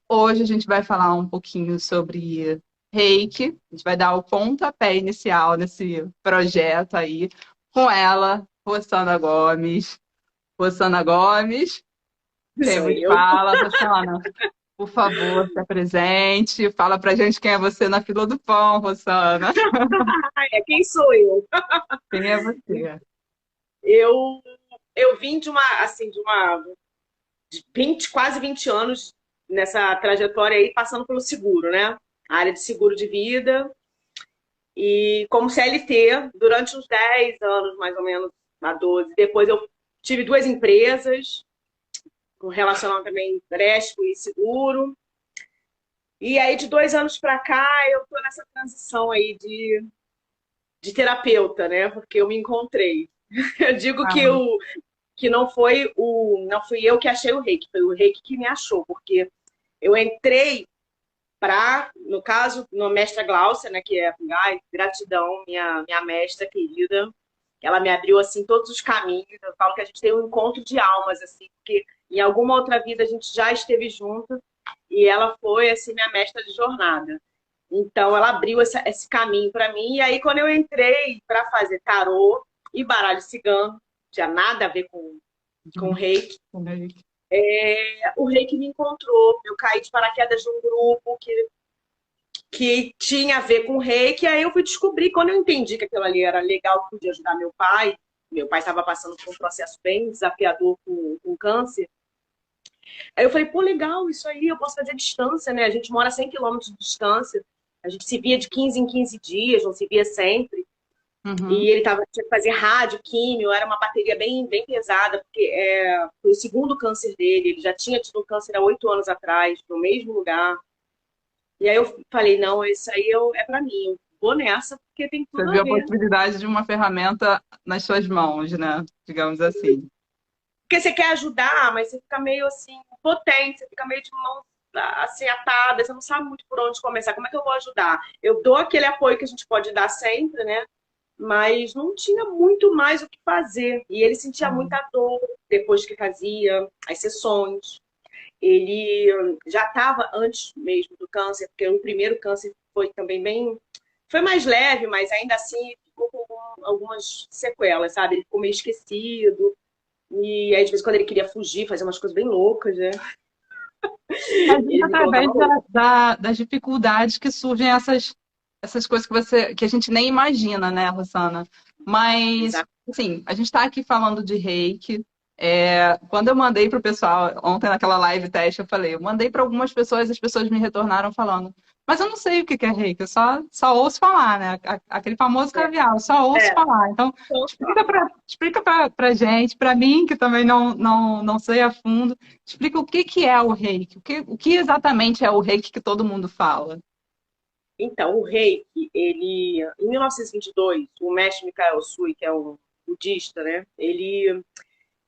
Hoje a gente vai falar um pouquinho sobre Reiki. A gente vai dar o pontapé inicial nesse projeto aí com ela, Rossana Gomes. Rossana Gomes, quem Sou vos eu. fala, Rossana? Por favor, se apresente. Fala pra gente quem é você na fila do pão, Rossana. Quem sou eu? Quem é você? Eu, eu vim de 20, quase 20 anos nessa trajetória aí, passando pelo seguro, né? A área de seguro de vida e como CLT durante uns 10 anos, mais ou menos, a 12. Depois eu tive duas empresas, com relacionamento também Crespo e seguro. E aí, de 2 anos para cá, eu tô nessa transição aí de terapeuta, né? Porque eu me encontrei. Eu digo Ah, que não fui eu que achei o reiki, foi o reiki que me achou, porque eu entrei no caso, no mestra Glaucia, né, que é, ai, gratidão, minha mestra querida, ela me abriu, assim, todos os caminhos, eu falo que a gente tem um encontro de almas, assim, porque em alguma outra vida a gente já esteve junto, e ela foi, assim, minha mestra de jornada. Então, ela abriu esse caminho para mim, e aí quando eu entrei para fazer tarô e baralho cigano, tinha nada a ver com reiki. O reiki me encontrou. Eu caí de paraquedas de um grupo que tinha a ver com reiki. Aí eu fui descobrir, quando eu entendi que aquilo ali era legal, que podia ajudar meu pai estava passando por um processo bem desafiador com câncer. Aí eu falei, pô, legal, isso aí eu posso fazer à distância, né? A gente mora a 100 quilômetros de distância. A gente se via de 15 em 15 dias, não se via sempre. E uhum. ele tinha que fazer rádio, químio, era uma bateria bem pesada, porque foi o segundo câncer dele. Ele já tinha tido um câncer há 8 anos atrás, no mesmo lugar. E aí eu falei, não, isso aí é para mim. Eu vou nessa porque tem Você tudo a viu a ver. possibilidade de uma ferramenta nas suas mãos, né? Digamos assim. Porque você quer ajudar, mas você fica meio assim, potente, você fica meio de mãos assim, atadas, você não sabe muito por onde começar. Como é que eu vou ajudar? Eu dou aquele apoio que a gente pode dar sempre, né? Mas não tinha muito mais o que fazer. E ele sentia Uhum. muita dor depois que fazia as sessões. Ele já estava antes mesmo do câncer, porque o primeiro câncer foi também bem. Foi mais leve, mas ainda assim ficou com algumas sequelas, sabe? Ele ficou meio esquecido. E aí, de vez em quando, ele queria fugir, fazer umas coisas bem loucas, né? Imagina Ele me colocava através louco. das dificuldades que surgem essas coisas que a gente nem imagina, né, Rosana? Mas, Exato. assim, a gente está aqui falando de reiki. Quando eu mandei para o pessoal, ontem naquela live teste, eu falei, eu mandei para algumas pessoas, as pessoas me retornaram falando, mas eu não sei o que é reiki, eu só ouço falar, né? Aquele famoso É, caviar, eu só ouço é. falar. Então, Então, explica para gente, para mim, que também não sei a fundo. Explica o que é o reiki, o que exatamente é o reiki que todo mundo fala. o Reiki, em 1922, o mestre Mikao Sui, que é um budista, né?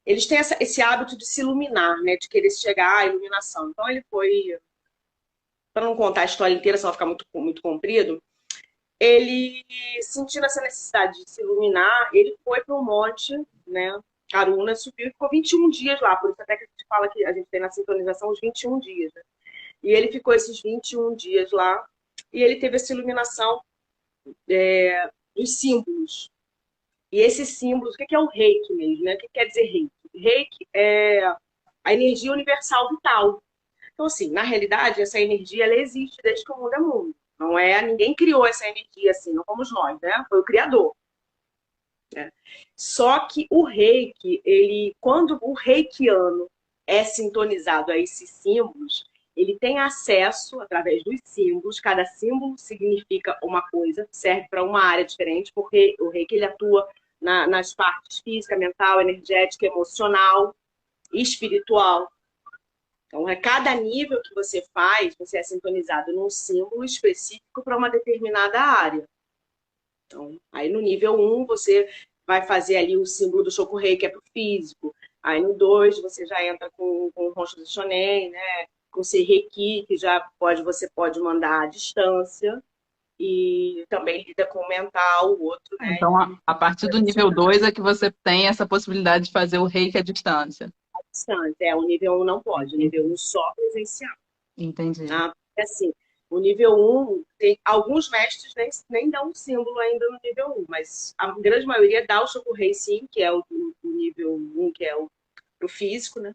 Eles têm esse hábito de se iluminar, né? De querer chegar à iluminação. Então, ele foi, para não contar a história inteira, senão vai ficar muito comprido, ele, sentindo essa necessidade de se iluminar, ele foi para o monte, né? Karuna, subiu e ficou 21 dias lá. Por isso até que a gente fala que a gente tem na sintonização os 21 dias, né? E ele ficou esses 21 dias lá e ele teve essa iluminação dos símbolos. E esses símbolos, o que é o reiki mesmo, né? O que quer dizer reiki? Reiki é a energia universal vital. Então, assim, na realidade, essa energia ela existe desde que o mundo é mundo. Não é, ninguém criou essa energia assim, não fomos nós, né? Foi o Criador. Né? Só que o reiki, quando o reikiano é sintonizado a esses símbolos, ele tem acesso através dos símbolos. Cada símbolo significa uma coisa, serve para uma área diferente, porque o reiki ele atua nas partes física, mental, energética, emocional e espiritual. Então, a cada nível que você faz, você é sintonizado num símbolo específico para uma determinada área. Então, aí no nível um você vai fazer ali o símbolo do Shokurei, que é para o físico. Aí no 2 você já entra com o Honshu do Shonen, né? Com o Seireki, que você pode mandar à distância. E também lida com o mental, o outro, né? Então, E a partir do nível emocional 2 é que você tem essa possibilidade de fazer o reiki à distância. à distância. O nível um não pode, o nível um só presencial. Entendi. Tá? Assim, o nível um tem alguns mestres nem dão um símbolo ainda no nível um, mas a grande maioria dá o Shoku-Rei sim, que é o nível um, que é o pro físico, né?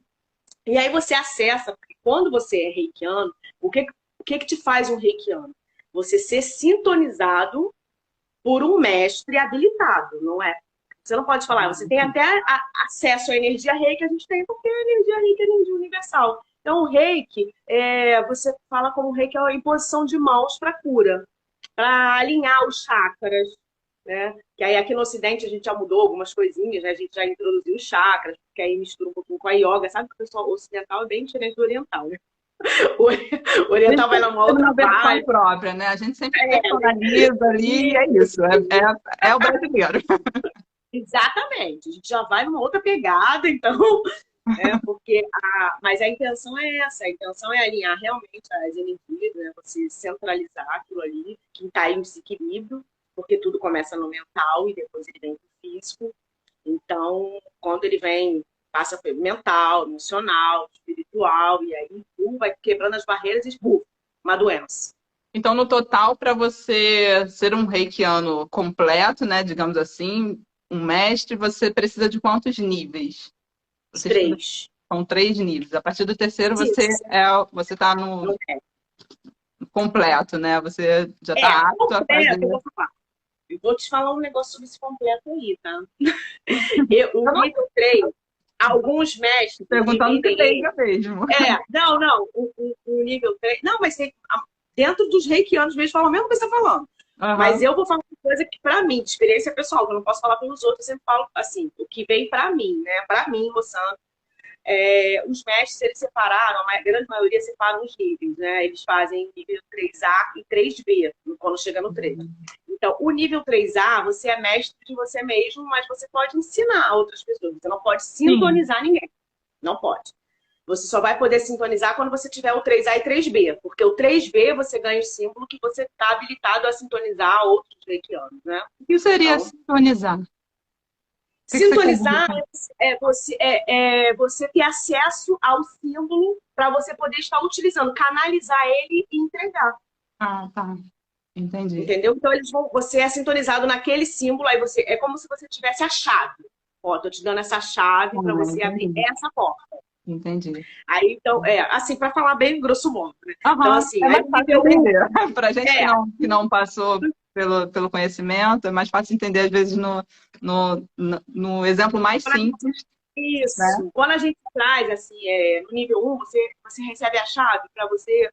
E aí você acessa, porque quando você é reikiano, o que te faz um reikiano? Você ser sintonizado por um mestre habilitado, não é? Você não pode falar, você tem até acesso à energia reiki, a gente tem porque a energia reiki é energia universal. Então, o reiki, você fala como reiki é a imposição de mãos para cura, para alinhar os chakras, né? Que aí aqui no Ocidente a gente já mudou algumas coisinhas, né? A gente já introduziu os chakras, porque aí mistura um pouquinho com a yoga, sabe que o pessoal ocidental é bem diferente do oriental, né? O A gente oriental vai sempre numa tem outra uma versão vibe. própria, né? A gente sempre É, personaliza ali e é isso. É o brasileiro. exatamente. A gente já vai numa outra pegada, então, mas a intenção é essa, a intenção é alinhar realmente as energias, né? Você centralizar aquilo ali, que está em desequilíbrio, porque tudo começa no mental e depois ele vem pro físico. Então, quando ele vem, passa pelo mental, emocional, espiritual, e aí vai quebrando as barreiras e uma doença. Então, no total, para você ser um reikiano completo, né, digamos assim, um mestre, você precisa de quantos níveis? Os Vocês têm- três. São 3 níveis. A partir do terceiro, Isso. você está no Não é. completo, né? Você já está apto a fazer. Completo, eu vou falar. Eu vou te falar um negócio sobre esse completo aí, tá? O Eu não nível 3, alguns mestres estou perguntando se dividem ele. leiga mesmo. Não. O nível 3. Não, mas dentro dos reikianos mesmo falam a mesma coisa que você está falando. Mas Aham. eu vou falar uma coisa que, para mim, de experiência pessoal, que eu não posso falar pelos outros, eu sempre falo assim, o que vem para mim, né? Para mim, Rossana, os mestres, eles separaram, a grande maioria separam os níveis, né? Eles fazem nível 3A e 3B, quando chega no 3. Então, o nível 3A, você é mestre de você mesmo, mas você pode ensinar a outras pessoas. Você não pode Sim, sintonizar ninguém. Não pode. Você só vai poder sintonizar quando você tiver o 3A e 3B, porque o 3B você ganha o símbolo que você está habilitado a sintonizar outros reikianos, né? o que seria Então, sintonizar? O que você quer dizer sintonizar com é você ter acesso ao símbolo para você poder estar utilizando, canalizar ele e entregar. Ah, tá. Entendi. Entendeu? Então você é sintonizado naquele símbolo, aí você é como se você tivesse a chave. Ó, tô te dando essa chave para Ah, você abrir entendi. essa porta. Entendi. Aí, então, assim, para falar bem grosso modo, né? Então, Aham, assim, é aí mais o fácil nível um entender. Para gente é que não passou pelo conhecimento, é mais fácil entender, às vezes, no exemplo mais simples, né? isso. Quando a gente traz, assim, no nível um você recebe a chave para você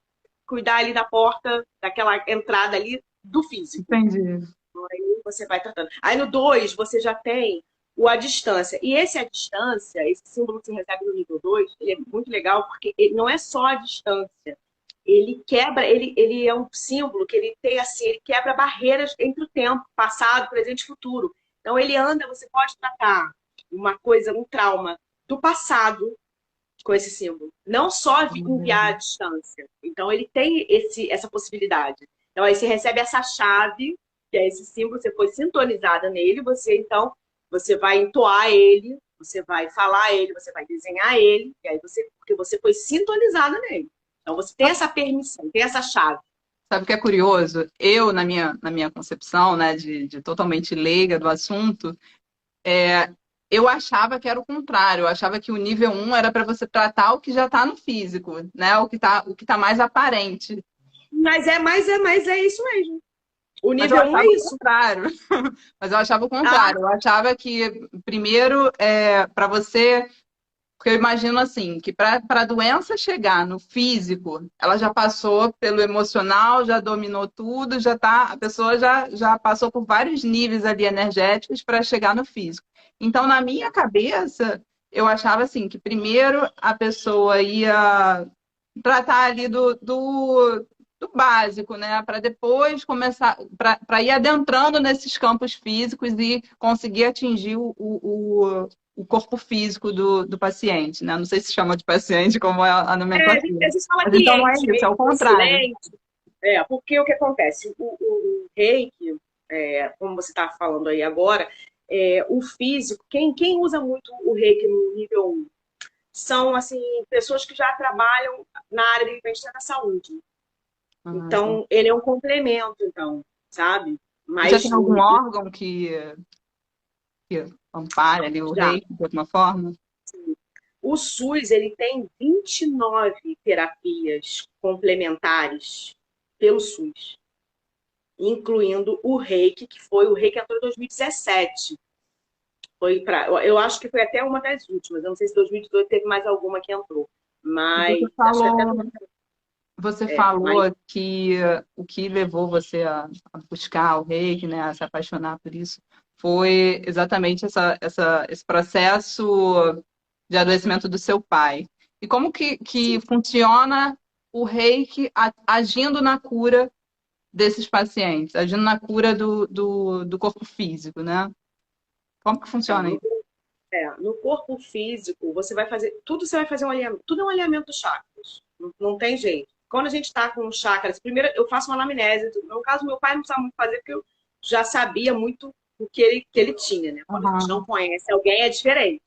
cuidar ali da porta, daquela entrada ali do físico. Entendi. Aí você vai tratando. Aí no 2 você já tem o a distância. E esse a distância, esse símbolo que você recebe no nível 2 ele é muito legal porque ele não é só a distância. Ele quebra, ele é um símbolo que ele tem assim, ele quebra barreiras entre o tempo, passado, presente e futuro. Então ele anda, você pode tratar uma coisa, um trauma do passado com esse símbolo. Não só enviar à distância. Então, ele tem essa possibilidade. Então, aí você recebe essa chave, que é esse símbolo, você foi sintonizada nele, você vai entoar ele, você vai falar ele, você vai desenhar ele, e aí porque você foi sintonizada nele. Então, você tem essa permissão, tem essa chave. Sabe o que é curioso? Eu, na minha concepção, né, de totalmente leiga do assunto, eu achava que era o contrário. Eu achava que o nível um era para você tratar o que já está no físico, né? O que tá mais aparente. Mas é isso mesmo. O Mas eu nível um é achava o isso. contrário. Mas eu achava o Ah, contrário. Eu achava que, primeiro, para você. Porque eu imagino assim, que para a doença chegar no físico, ela já passou pelo emocional, já dominou tudo, a pessoa já passou por vários níveis ali energéticos para chegar no físico. Então, na minha cabeça, eu achava assim, que primeiro a pessoa ia tratar ali do básico, né? Para depois começar, para ir adentrando nesses campos físicos e conseguir atingir o corpo físico do paciente, né? Não sei se chama de paciente, como é a a nomenclatura. gente fala Mas então não é cliente isso, é mesmo, o contrário. paciente. Porque o que acontece? O reiki, como você está falando aí agora, o físico, quem usa muito o reiki no nível um são, assim, pessoas que já trabalham na área, de repente, da saúde. Entendi. Então, ele é um complemento, então, sabe? E já Mas tem algum órgão que ampare ali o já, rei de alguma forma? o SUS, ele tem 29 terapias complementares pelo SUS, incluindo o Reiki, que foi o Reiki entrou em 2017. Foi para, eu acho que foi até uma das últimas. Eu não sei se 2018 teve mais alguma que entrou, E você mas acho que até falou, você mas falou que o que levou você a buscar o reiki, né, a se apaixonar por isso, foi exatamente esse processo de adoecimento do seu pai. E como que funciona o reiki agindo na cura desses pacientes, agindo na cura do corpo físico, né? Como que então, funciona isso? no corpo físico, você vai fazer, tudo você vai fazer um alinhamento, tudo é um alinhamento dos chakras. Não tem jeito. Quando a gente está com os chakras, primeiro eu faço uma anamnese. No caso, meu pai não precisava muito fazer, porque eu já sabia muito o que ele tinha, né? Quando a gente não Aham. conhece alguém, é diferente.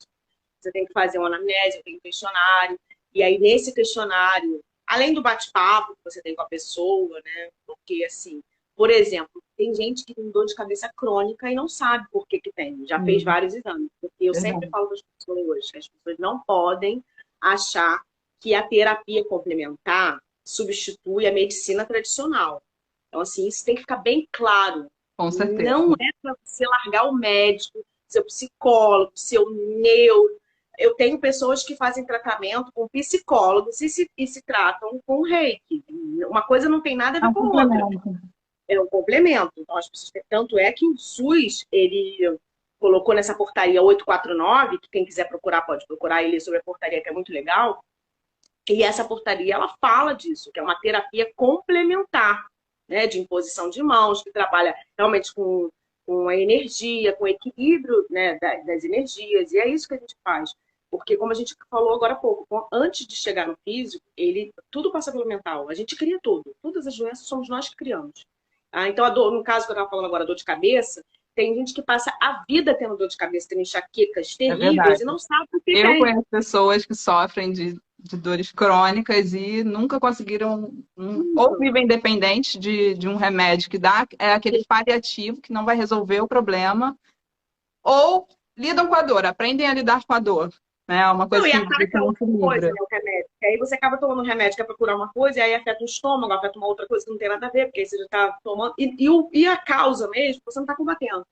Você tem que fazer uma anamnese, tem um questionário, e aí nesse questionário, além do bate-papo que você tem com a pessoa, né? Porque, assim, por exemplo, tem gente que tem dor de cabeça crônica e não sabe por que que tem. Já fez Sim, vários exames. Porque eu sempre verdade. falo para as pessoas que as pessoas não podem achar que a terapia complementar substitui a medicina tradicional. Então, assim, isso tem que ficar bem claro. Com Não certeza. é para você largar o médico, seu psicólogo, seu neuro. Eu tenho pessoas que fazem tratamento com psicólogos e se tratam com reiki. Uma coisa não tem nada a É ver um com a outra. complemento. É um complemento. Então, as pessoas, tanto é que o SUS, ele colocou nessa portaria 849, que quem quiser procurar pode procurar e ler sobre a portaria, que é muito legal. E essa portaria, ela fala disso, que é uma terapia complementar, né, de imposição de mãos, que trabalha realmente com a energia, com o equilíbrio, né, das energias, e é isso que a gente faz. Porque, como a gente falou agora há pouco, antes de chegar no físico, tudo passa pelo mental. A gente cria tudo. Todas as doenças somos nós que criamos. Então, no caso que eu estava falando agora, a dor de cabeça, tem gente que passa a vida tendo dor de cabeça, tendo enxaquecas É terríveis verdade. e não sabe o que Eu tem. conheço pessoas que sofrem de dores crônicas e nunca conseguiram, ou vivem dependentes de um remédio que dá, é aquele paliativo que não vai resolver o problema, ou lidam com a dor, aprendem a lidar com a dor, né? É uma Não, coisa e que ataca não se outra coisa, livra. né, o remédio. Que aí você acaba tomando um remédio que é para curar uma coisa, e aí afeta o estômago, afeta uma outra coisa que não tem nada a ver, porque aí você já está tomando. E a causa mesmo, você não está combatendo.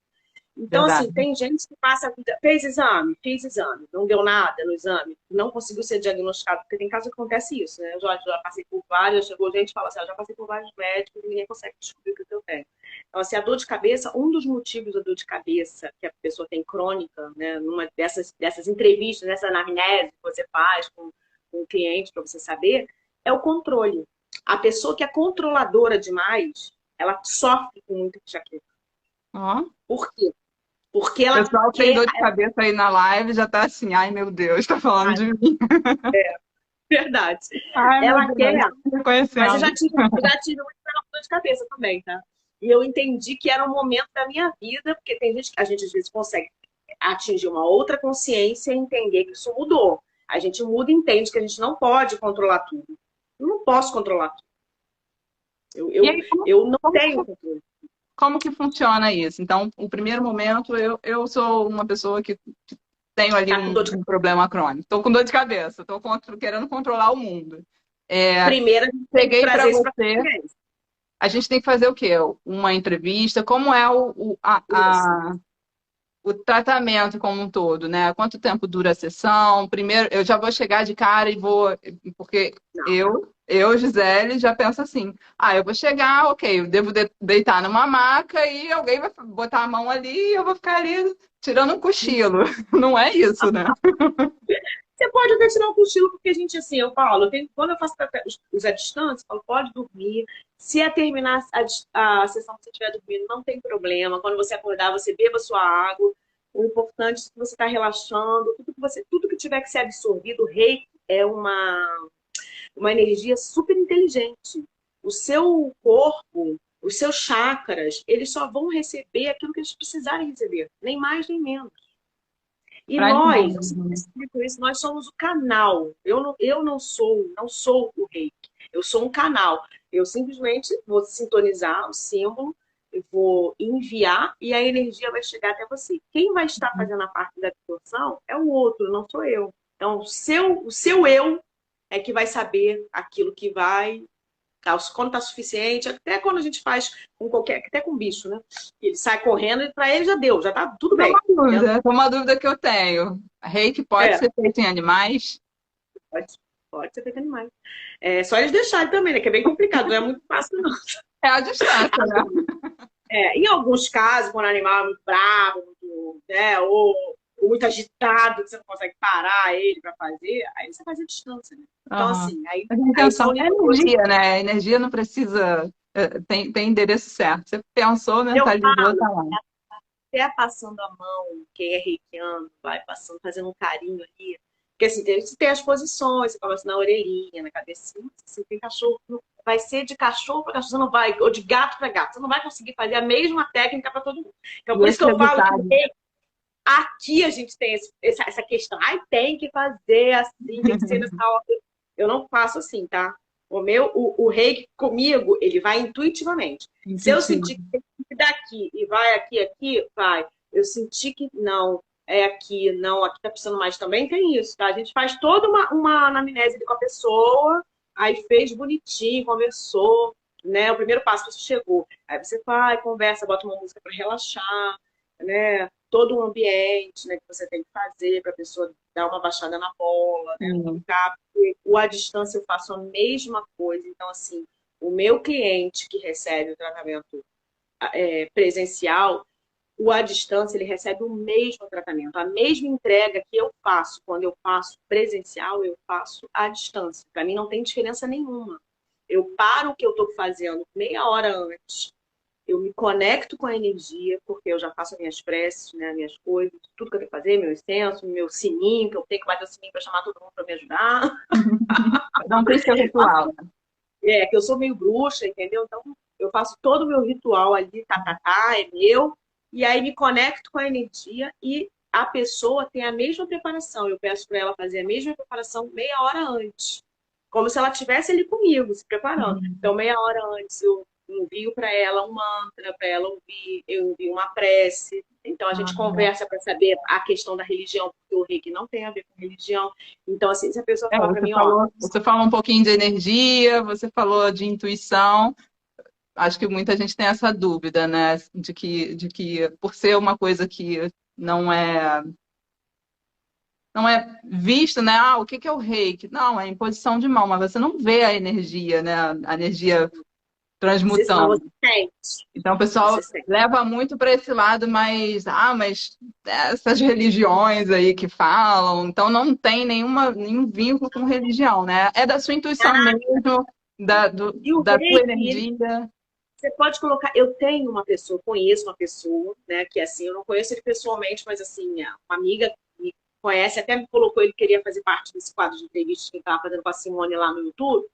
Então, assim, Verdade. tem gente que passa a vida, fez exame, fiz exame, não deu nada no exame, não conseguiu ser diagnosticado, porque tem casos que acontece isso, né? Eu já passei por vários, chegou gente e fala assim, eu já passei por vários médicos e ninguém consegue descobrir o que eu tenho. Então, assim, a dor de cabeça, um dos motivos da dor de cabeça que a pessoa tem crônica, né, numa dessas entrevistas, nessa anamnese que você faz com o cliente para você saber, é o controle. A pessoa que é controladora demais, ela sofre com muita enxaqueca. Ó, o Por quê? Porque ela pessoal tem quer. dor de cabeça aí na live, já tá assim, ai meu Deus, tá falando Ah, de mim. verdade. Ai meu Ela quer. Deus, tô me Mas eu reconhecendo. já tive muita dor de cabeça também, tá? E eu entendi que era um momento da minha vida, porque tem gente que a gente às vezes consegue atingir uma outra consciência e entender que isso mudou. A gente muda e entende que a gente não pode controlar tudo. Eu não posso controlar tudo. Eu, E eu, aí, eu não como tenho controle. como que funciona isso? Então, o primeiro momento, eu sou uma pessoa que tenho ali Tá com dor de um cabeça. problema crônico. Estou com dor de cabeça, estou querendo controlar o mundo. É, Primeiro, a gente tem que cheguei para trazer isso para a você, consciência. a gente tem que fazer o quê? Uma entrevista, como é Isso. o tratamento como um todo, né? Quanto tempo dura a sessão? Primeiro, eu já vou chegar de cara e vou, porque Não. Gisele, já penso assim, eu vou chegar, ok, eu devo deitar numa maca e alguém vai botar a mão ali e eu vou ficar ali tirando um cochilo. Não é isso, né? Você pode até tirar um cochilo, porque a gente, assim, eu falo, quando eu faço os à distância, eu falo, pode dormir. Se é terminar a sessão que você estiver dormindo, não tem problema. Quando você acordar, você beba sua água. O importante é que você está relaxando. Tudo que tiver que ser absorvido, o reiki é uma energia super inteligente. O seu corpo, os seus chakras, eles só vão receber aquilo que eles precisarem receber, nem mais nem menos. E Traz nós, eu sempre mesmo. explico isso, nós somos o canal. Eu não sou o reiki. Eu sou um canal. Eu simplesmente vou sintonizar o símbolo, eu vou enviar e a energia vai chegar até você. Quem vai estar fazendo a parte da absorção é o outro, não sou eu. Então, o seu eu é que vai saber aquilo que vai, quando está suficiente, até quando a gente faz com qualquer, até com bicho, né? Ele sai correndo e para ele já deu, já tá tudo Tem uma bem. dúvida, tem uma dúvida que eu tenho. Reiki pode É, ser feito em animais? pode ser feito animais. É só eles deixarem também, né? Que é bem complicado, não é muito fácil, não. É a distância, né? Em alguns casos, quando o animal é muito bravo, muito, né, ou muito agitado, que você não consegue parar ele para fazer, aí você faz a distância, né? Então, Aham. assim, aí, A aí intenção são é níveis. energia, né? A energia não precisa. Tem endereço certo. Você pensou, Eu mentalizou, falo, tá lá. até passando a mão, quem é reikiano, vai passando, fazendo um carinho ali. Porque assim, tem as posições, você começa na orelhinha, na cabecinha, assim, tem cachorro, vai ser de cachorro para cachorro, você não vai, ou de gato para gato, você não vai conseguir fazer a mesma técnica para todo mundo. Então, E por isso esse que eu falo que resultado. aqui a gente tem essa questão, ai, tem que fazer assim, tem que ser nessa ordem. Eu não faço assim, tá? O reiki comigo, ele vai intuitivamente. Se eu Intuitivo. sentir que tem que ir daqui e vai aqui, aqui, vai. Eu senti que não, é aqui, não, aqui tá precisando mais também, tem isso, tá? A gente faz toda uma anamnese ali com a pessoa, aí fez bonitinho, conversou, né? O primeiro passo você chegou. Aí você vai, conversa, bota uma música para relaxar, né? Todo o ambiente, né, que você tem que fazer para a pessoa dar uma baixada na bola, né, Sim. ficar. O à distância eu faço a mesma coisa. Então, assim, o meu cliente que recebe o tratamento presencial, o à distância, ele recebe o mesmo tratamento, a mesma entrega que eu faço quando eu faço presencial, eu faço à distância. Para mim não tem diferença nenhuma. Eu paro o que eu estou fazendo meia hora antes, eu me conecto com a energia, porque eu já faço as minhas preces, né, minhas coisas, tudo que eu tenho que fazer, meu incenso, meu sininho, que eu tenho que bater o sininho para chamar todo mundo para me ajudar. Não tem seu ritual. Que eu sou meio bruxa, entendeu? Então, eu faço todo o meu ritual ali, tá, tá, tá, é meu, e aí me conecto com a energia e a pessoa tem a mesma preparação. Eu peço para ela fazer a mesma preparação meia hora antes, como se ela estivesse ali comigo, se preparando. Então, meia hora antes, eu envio para ela um mantra, para ela ouvir, eu envio uma prece. Então, a gente Ah, conversa para saber a questão da religião, porque o reiki não tem a ver com religião. Então, assim, se a pessoa falar para mim, ó, você falou um pouquinho de energia, você falou de intuição. Acho que muita gente tem essa dúvida, né? De que por ser uma coisa que não é, não é visto, né? Ah, o que que é o reiki? Não, é imposição de mão, mas você não vê a energia, né? A energia mas você transmutando. sente, Então, o você pessoal sente. leva muito para esse lado, mas essas religiões aí que falam, então não tem nenhum vínculo com religião, né? É da sua intuição mesmo, E o da tua reiki, energia. você pode colocar. Eu tenho uma pessoa, conheço uma pessoa, né, que assim, eu não conheço ele pessoalmente, mas assim, uma amiga me conhece, até me colocou, ele queria fazer parte desse quadro de entrevistas que ele estava fazendo com a Simone lá no YouTube.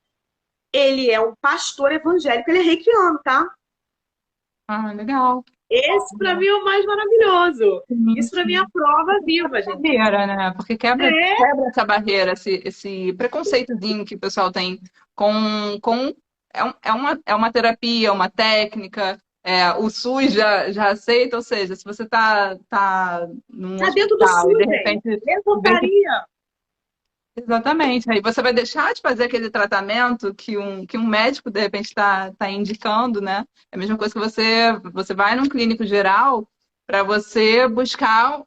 Ele é um pastor evangélico, ele é reikiano, tá? Ah, legal. Esse para mim é o mais maravilhoso. Sim, Isso para mim é a sim. prova viva, gente. Barreira, né? Porque É, quebra essa barreira, esse preconceitozinho que o pessoal tem com é uma terapia, uma técnica. O SUS já aceita, ou seja, se você tá num tá dentro do hospital e de SUS, gente. repente vê que Levotaria. exatamente, aí você vai deixar de fazer aquele tratamento que um médico de repente está indicando, né? É a mesma coisa que você vai num clínico geral para você buscar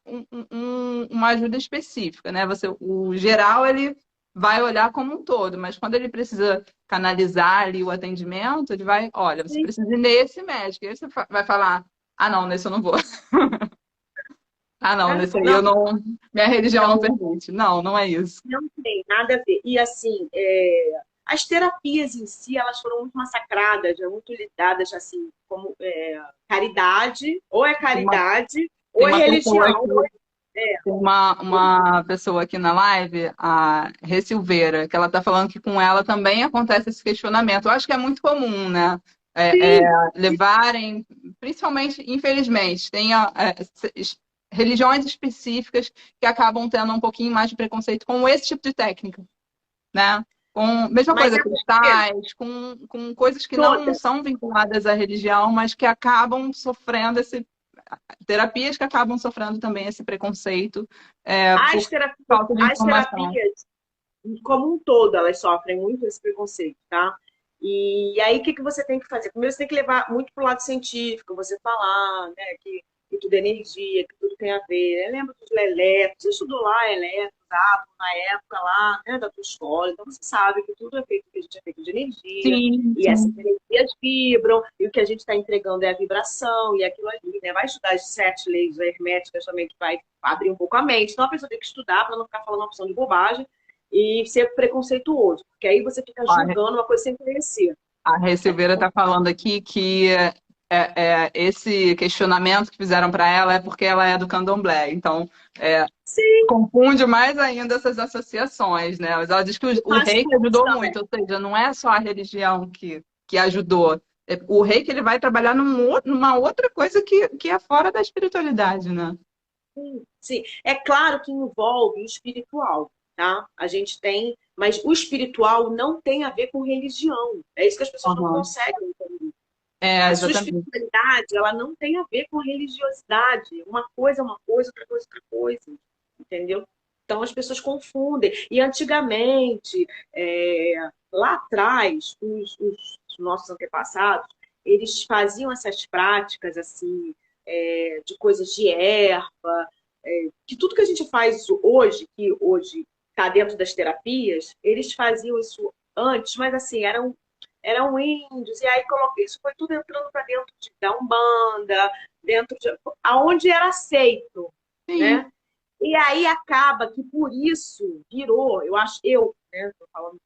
uma ajuda específica, né? O geral ele vai olhar como um todo, mas quando ele precisa canalizar ali o atendimento, ele vai, olha, você precisa ir nesse médico. E aí você vai falar, ah, não, nesse eu não vou. Ah, não, nesse aí Não, eu não, minha religião não então, permite. Não, não é isso. não tem nada a ver. E assim, as terapias em si, elas foram muito massacradas, né, muito lidadas assim, como caridade, Tem ou é uma pessoa religião. aqui, tem uma pessoa aqui na live, a Rê Silveira, que ela está falando que com ela também acontece esse questionamento. Eu acho que é muito comum, né? É, é, Sim, levarem, principalmente, infelizmente, tem religiões específicas que acabam tendo um pouquinho mais de preconceito com esse tipo de técnica, né? Com mesma Mas coisa, é porque cristais, com coisas que não todas, são vinculadas à religião, mas que acabam sofrendo terapias que acabam sofrendo também esse preconceito por falta de as informação. terapias, como um todo, elas sofrem muito esse preconceito, tá? E aí, o que que você tem que fazer? Primeiro, você tem que levar muito para o lado científico, você falar, né, que tudo é energia, que tudo tem a ver. Eu lembro dos elétrons, você estudou lá elétrons, átomos, na época lá, né, da tua escola, então você sabe que tudo é feito, que a gente é feito de energia, Sim, e essas sim. energias vibram, e o que a gente está entregando é a vibração, e aquilo ali, né? Vai estudar as 7 leis herméticas também, que vai abrir um pouco a mente. Então a pessoa tem que estudar para não ficar falando uma opção de bobagem e ser preconceituoso, porque aí você fica julgando uma coisa sem conhecer. A Rei Silveira está falando aqui que esse questionamento que fizeram para ela é porque ela é do candomblé. Então, Sim, confunde mais ainda essas associações, né? Mas ela diz que o faz rei que curso ajudou também. muito, ou seja, não é só a religião que ajudou. O rei que ele vai trabalhar numa outra coisa que é fora da espiritualidade, né? Sim, sim. É claro que envolve o espiritual, tá? A gente tem, mas o espiritual não tem a ver com religião. É isso que as pessoas não Uhum. conseguem entender. A sua Exatamente. espiritualidade, ela não tem a ver com religiosidade. Uma coisa, outra coisa, outra coisa. Entendeu? Então as pessoas confundem. E antigamente, lá atrás, os nossos antepassados, eles faziam essas práticas assim, de coisas de erva, que tudo que a gente faz hoje, que hoje está dentro das terapias, eles faziam isso antes, mas assim, eram índios, e aí isso foi tudo entrando para dentro da Umbanda, dentro de aonde era aceito, Sim. né? E aí acaba que por isso virou, eu acho, né, tô falando,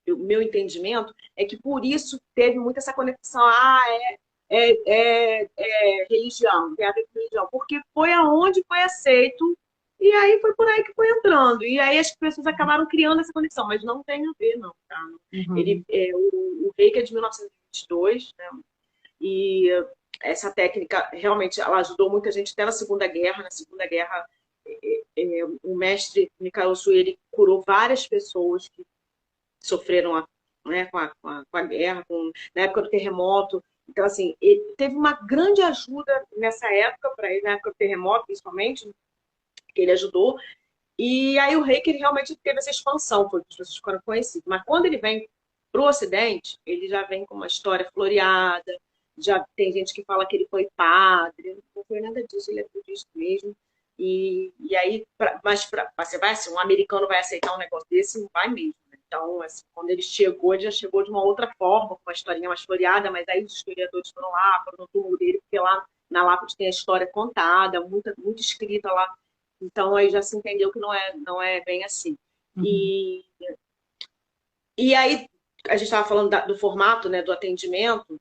o meu entendimento é que por isso teve muito essa conexão, religião, tem a ver com religião, porque foi aonde foi aceito e aí foi por aí que foi entrando. E aí as pessoas acabaram criando essa conexão, mas não tem a ver, não, tá? Uhum. O Reiki é de 1922, né? E essa técnica realmente ela ajudou muita gente até na Segunda Guerra. Na Segunda Guerra, o mestre Mikao Usui, ele curou várias pessoas que sofreram né, com a guerra, na época do terremoto. Então, assim, ele teve uma grande ajuda nessa época, para ele, na época do terremoto, principalmente, que ele ajudou. E aí o Reiki ele realmente teve essa expansão, foi as pessoas ficaram conhecidas. Mas quando ele vem para o Ocidente, ele já vem com uma história floreada, já tem gente que fala que ele foi padre, não foi nada disso, ele é budista mesmo. E aí, você vai assim, um americano vai aceitar um negócio desse? Não vai mesmo. Né? Então, assim, quando ele já chegou de uma outra forma, com uma historinha mais floreada, mas aí os historiadores foram no túmulo dele, porque lá na lápide tem a história contada, muito escrita lá. Então aí já se entendeu que não é bem assim. Uhum. E, e aí a gente estava falando do formato, né, do atendimento,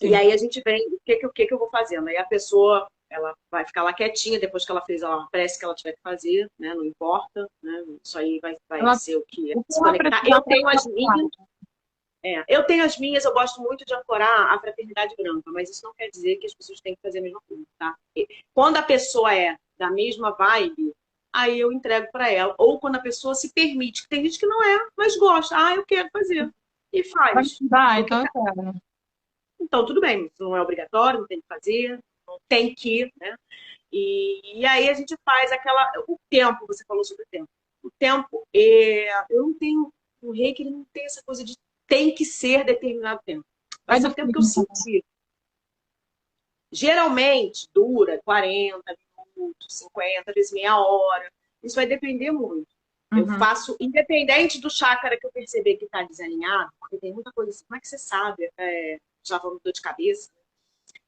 e Sim. aí a gente vem, o que eu vou fazendo? Aí a pessoa ela vai ficar lá quietinha depois que ela fez a prece que ela tiver que fazer, né? Não importa, né? Isso aí vai Ela, ser o que é o que se ela conectar. precisar para Eu gosto muito de ancorar a fraternidade branca, mas isso não quer dizer que as pessoas têm que fazer a mesma coisa, tá? Quando a pessoa é da mesma vibe, aí eu entrego para ela. Ou quando a pessoa se permite, que tem gente que não é, mas gosta. Ah, eu quero fazer. E faz. estudar, Porque, então eu quero. então, tudo bem, isso não é obrigatório, não tem que fazer, não tem que, né? E aí a gente faz o tempo, você falou sobre o tempo. O tempo, eu não tenho, o reiki ele não tem essa coisa de tem que ser determinado tempo. Vai Vai ser do o tempo que eu feeling. sentir. Geralmente dura 40 minutos, 50, às vezes meia hora. Isso vai depender muito. Eu Uhum. faço, independente do chácara que eu perceber que está desalinhado, porque tem muita coisa assim. Como é que você sabe? Já falando de dor de cabeça.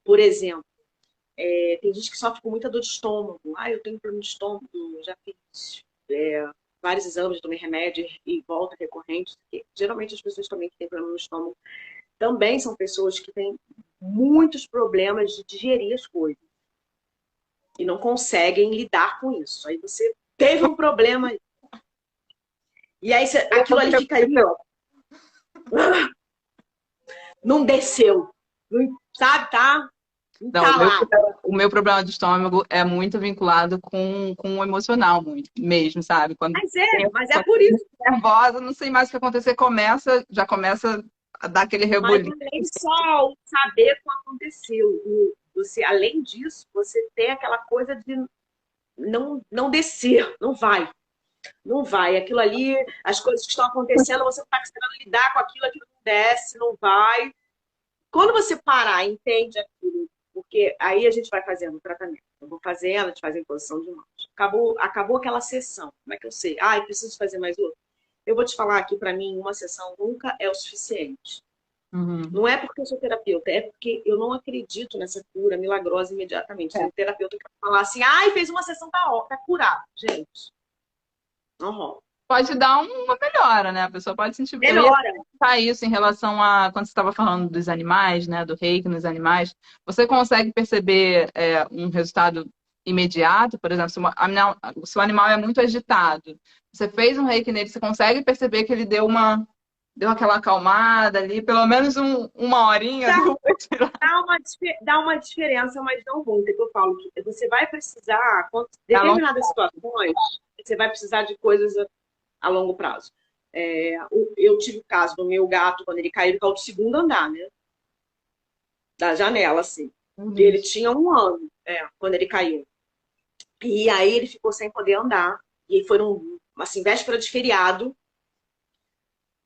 Por exemplo, tem gente que sofre com muita dor de estômago. Ah, eu tenho problema de estômago, já fiz vários exames, tomei remédio e volta recorrente. Geralmente as pessoas também que têm problema no estômago também são pessoas que têm muitos problemas de digerir as coisas e não conseguem lidar com isso. Aí você teve um problema e aí aquilo ali fica ali, ó, não desceu, não, sabe, tá? Não, entalado. o meu problema de estômago é muito vinculado com o emocional, muito, mesmo, sabe? Mas é Quando por eu isso. fico nervosa, não sei mais o que acontecer, já começa a dar aquele Mas rebuliço. não é só o saber o que aconteceu. Você, além disso, você tem aquela coisa de não descer, não vai. Não vai. Aquilo ali, as coisas que estão acontecendo, você está precisando lidar com aquilo, aquilo não desce, não vai. Quando você parar, entende aquilo, porque aí a gente vai fazendo o tratamento. Eu vou fazendo, a gente faz a imposição de mãos. Acabou aquela sessão. Como é que eu sei? Ah, eu preciso fazer mais outra. Eu vou te falar que, para mim, uma sessão nunca é o suficiente. Uhum. Não é porque eu sou terapeuta, é porque eu não acredito nessa cura milagrosa imediatamente. Tem É. um terapeuta que vai falar assim, ai, fez uma sessão, tá curado. Gente, não rola. Pode dar uma melhora, né? A pessoa pode sentir. Eu ia Melhora. perguntar isso em relação a quando você estava falando dos animais, né? Do reiki nos animais. Você consegue perceber um resultado imediato? Por exemplo, se o animal é muito agitado, você fez um reiki nele, você consegue perceber que ele deu aquela acalmada ali, pelo menos uma horinha Dá, deu pra tirar. dá uma diferença, mas não muita, que eu falo que você vai precisar, com A longo determinadas situações, você vai precisar de coisas a longo prazo. Eu tive o caso do meu gato, quando ele caiu do segundo andar, né? Da janela, assim. Ele prazo. tinha 1 ano, quando ele caiu. E aí ele ficou sem poder andar. E foi assim, véspera de feriado.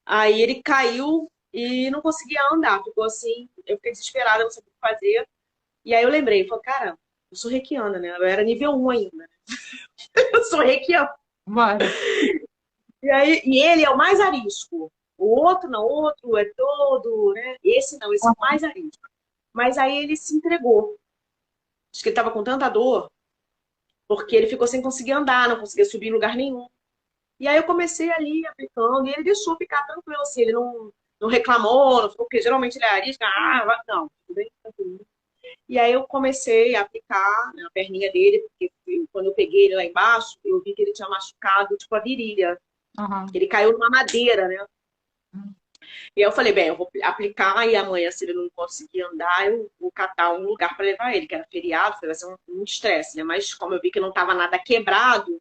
Aí ele caiu e não conseguia andar. Ficou assim, eu fiquei desesperada, não sabia o que fazer. E aí eu lembrei, falei, cara, eu sou reikiana, né? Eu era nível 1 ainda. Eu sou reikiana. Bora. E ele é o mais arisco. O outro não, o outro é todo, né? Esse não, esse é o mais arisco. Mas aí ele se entregou. Diz que ele estava com tanta dor, porque ele ficou sem conseguir andar, não conseguia subir em lugar nenhum. E aí eu comecei ali aplicando, e ele deixou ficar tranquilo, assim, ele não reclamou, não ficou, porque geralmente ele é arisco, não, tudo bem, tranquilo. E aí eu comecei a aplicar na perninha dele, porque quando eu peguei ele lá embaixo, eu vi que ele tinha machucado, tipo, a virilha. Uhum. Ele caiu numa madeira, né? E aí eu falei, bem, eu vou aplicar e amanhã, se ele não conseguir andar, eu vou catar um lugar para levar ele, que era feriado, vai ser um estresse, né? Mas como eu vi que não estava nada quebrado,